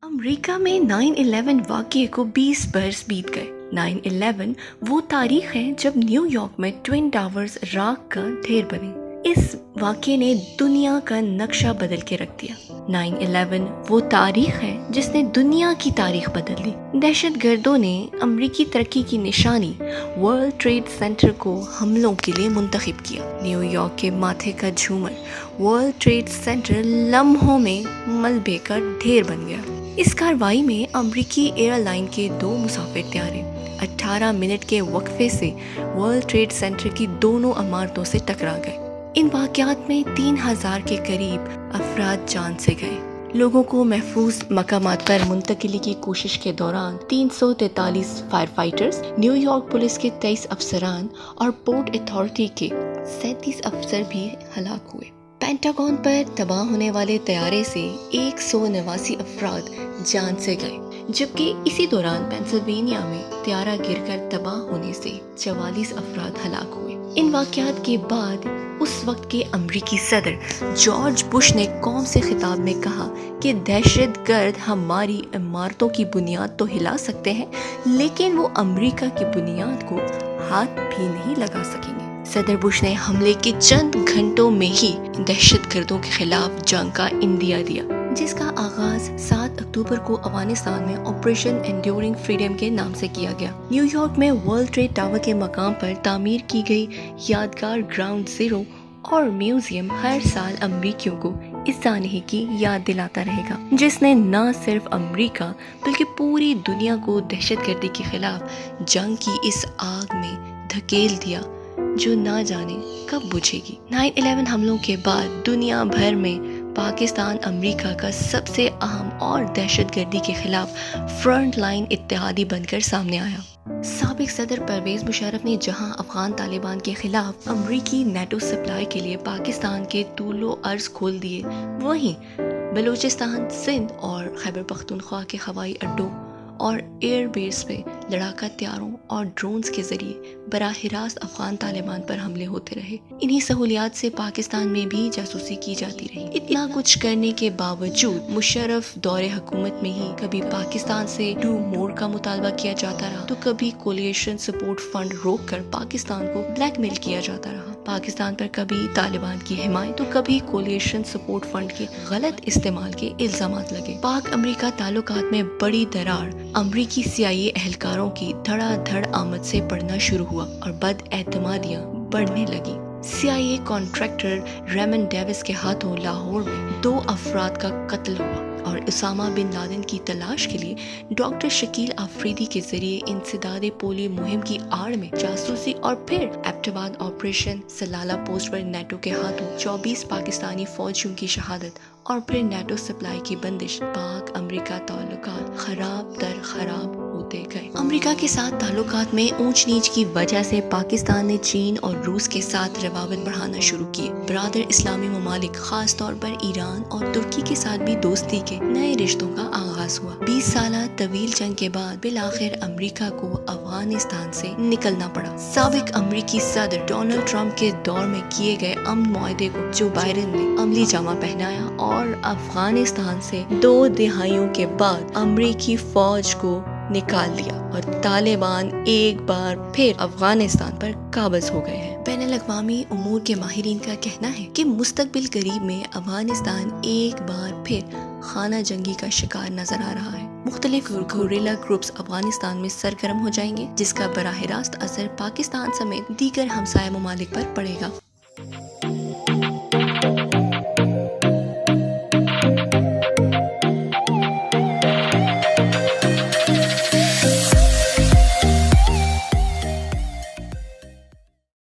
امریکہ میں 9/11 واقعے کو 20 برس بیت گئے۔ 9/11 وہ تاریخ ہے جب نیو یارک میں ٹوین ٹاورز راکھ کا ڈھیر بنے۔ اس واقعے نے دنیا کا نقشہ بدل کے رکھ دیا۔ 9/11 وہ تاریخ ہے جس نے دنیا کی تاریخ بدل دی۔ دہشت گردوں نے امریکی ترقی کی نشانی ورلڈ ٹریڈ سینٹر کو حملوں کے لیے منتخب کیا۔ نیو یارک کے ماتھے کا جھومر ورلڈ ٹریڈ سینٹر لمحوں میں ملبے کا ڈھیر بن گیا۔ اس کارروائی میں امریکی ایئر لائن کے 2 مسافر طیارے 18 منٹ کے وقفے سے ورلڈ ٹریڈ سینٹر کی دونوں عمارتوں سے ٹکرا گئے۔ ان واقعات میں 3000 کے قریب افراد جان سے گئے۔ لوگوں کو محفوظ مقامات پر منتقلی کی کوشش کے دوران 343 fire fighters, new York police کے 23 افسران اور پورٹ اتھارٹی کے 37 افسر بھی ہلاک ہوئے۔ پینٹاگون پر تباہ ہونے والے طیارے سے 189 افراد جان سے گئے، جبکہ اسی دوران پینسلوینیا میں طیارہ گر کر تباہ ہونے سے 44 افراد ہلاک ہوئے۔ ان واقعات کے بعد اس وقت کے امریکی صدر جارج بش نے قوم سے خطاب میں کہا کہ دہشت گرد ہماری عمارتوں کی بنیاد تو ہلا سکتے ہیں، لیکن وہ امریکہ کی بنیاد کو ہاتھ بھی نہیں لگا سکیں گے۔ صدر بش نے حملے کے چند گھنٹوں میں ہی دہشت گردوں کے خلاف جنگ کا اندیا دیا، جس کا آغاز 7 اکتوبر کو افغانستان میں آپریشن انڈیورنگ فریڈم کے نام سے کیا گیا۔ نیو یارک میں ورلڈ ٹریڈ ٹاور کے مقام پر تعمیر کی گئی یادگار گراؤنڈ زیرو اور میوزیم ہر سال امریکیوں کو اس سانحے کی یاد دلاتا رہے گا، جس نے نہ صرف امریکہ بلکہ پوری دنیا کو دہشت گردی کے خلاف جنگ کی اس آگ میں دھکیل دیا جو نہ جانے کب بجھے گی۔ 9/11 حملوں کے بعد دنیا بھر میں پاکستان امریکہ کا سب سے اہم اور دہشت گردی کے خلاف فرنٹ لائن اتحادی بن کر سامنے آیا۔ سابق صدر پرویز مشرف نے جہاں افغان طالبان کے خلاف امریکی نیٹو سپلائی کے لیے پاکستان کے طول و عرض کھول دیے، وہیں بلوچستان، سندھ اور خیبر پختونخوا کے ہوائی اڈوں اور ایئر بیس پہ لڑاکا طیاروں اور ڈرونز کے ذریعے براہ راست افغان طالبان پر حملے ہوتے رہے۔ انہی سہولیات سے پاکستان میں بھی جاسوسی کی جاتی رہی۔ اتنا کچھ کرنے کے باوجود مشرف دور حکومت میں ہی کبھی پاکستان سے ڈو مور کا مطالبہ کیا جاتا رہا، تو کبھی کولیشن سپورٹ فنڈ روک کر پاکستان کو بلیک میل کیا جاتا رہا۔ پاکستان پر کبھی طالبان کی حمایت تو کبھی کولیشن سپورٹ فنڈ کے غلط استعمال کے الزامات لگے۔ پاک امریکہ تعلقات میں بڑی درار امریکی CIA اہلکاروں کی دھڑا دھڑ آمد سے پڑنا شروع ہوا اور بد اعتمادیاں بڑھنے لگی۔ CIA کانٹریکٹر ریمن ڈیوس کے ہاتھوں لاہور میں 2 افراد کا قتل ہوا اور اسامہ بن لادن کی تلاش کے لیے ڈاکٹر شکیل آفریدی کے ذریعے انسداد پولیو مہم کی آڑ میں جاسوسی اور پھر ایبٹباد آپریشن سلالہ پوسٹ پر نیٹو کے ہاتھوں 24 پاکستانی فوجیوں کی شہادت اور پھر نیٹو سپلائی کی بندش، پاک امریکہ تعلقات خراب در خراب ہوتے گئے۔ امریکہ کے ساتھ تعلقات میں اونچ نیچ کی وجہ سے پاکستان نے چین اور روس کے ساتھ روابط بڑھانا شروع کیے۔ برادر اسلامی ممالک خاص طور پر ایران اور ترکی کے ساتھ بھی دوستی کے نئے رشتوں کا آغاز ہوا۔ 20 سالہ طویل جنگ کے بعد بالآخر امریکہ کو افغانستان سے نکلنا پڑا۔ سابق امریکی صدر ڈونلڈ ٹرمپ کے دور میں کیے گئے امن معاہدے کو جو بائیڈن نے عملی جامہ پہنایا اور افغانستان سے 2 دہائیوں کے بعد امریکی فوج کو نکال دیا اور طالبان ایک بار پھر افغانستان پر قابض ہو گئے ہیں۔ بین الاقوامی امور کے ماہرین کا کہنا ہے کہ مستقبل قریب میں افغانستان ایک بار پھر خانہ جنگی کا شکار نظر آ رہا ہے۔ مختلف گوریلا گروپس افغانستان میں سرگرم ہو جائیں گے، جس کا براہ راست اثر پاکستان سمیت دیگر ہمسایہ ممالک پر پڑے گا۔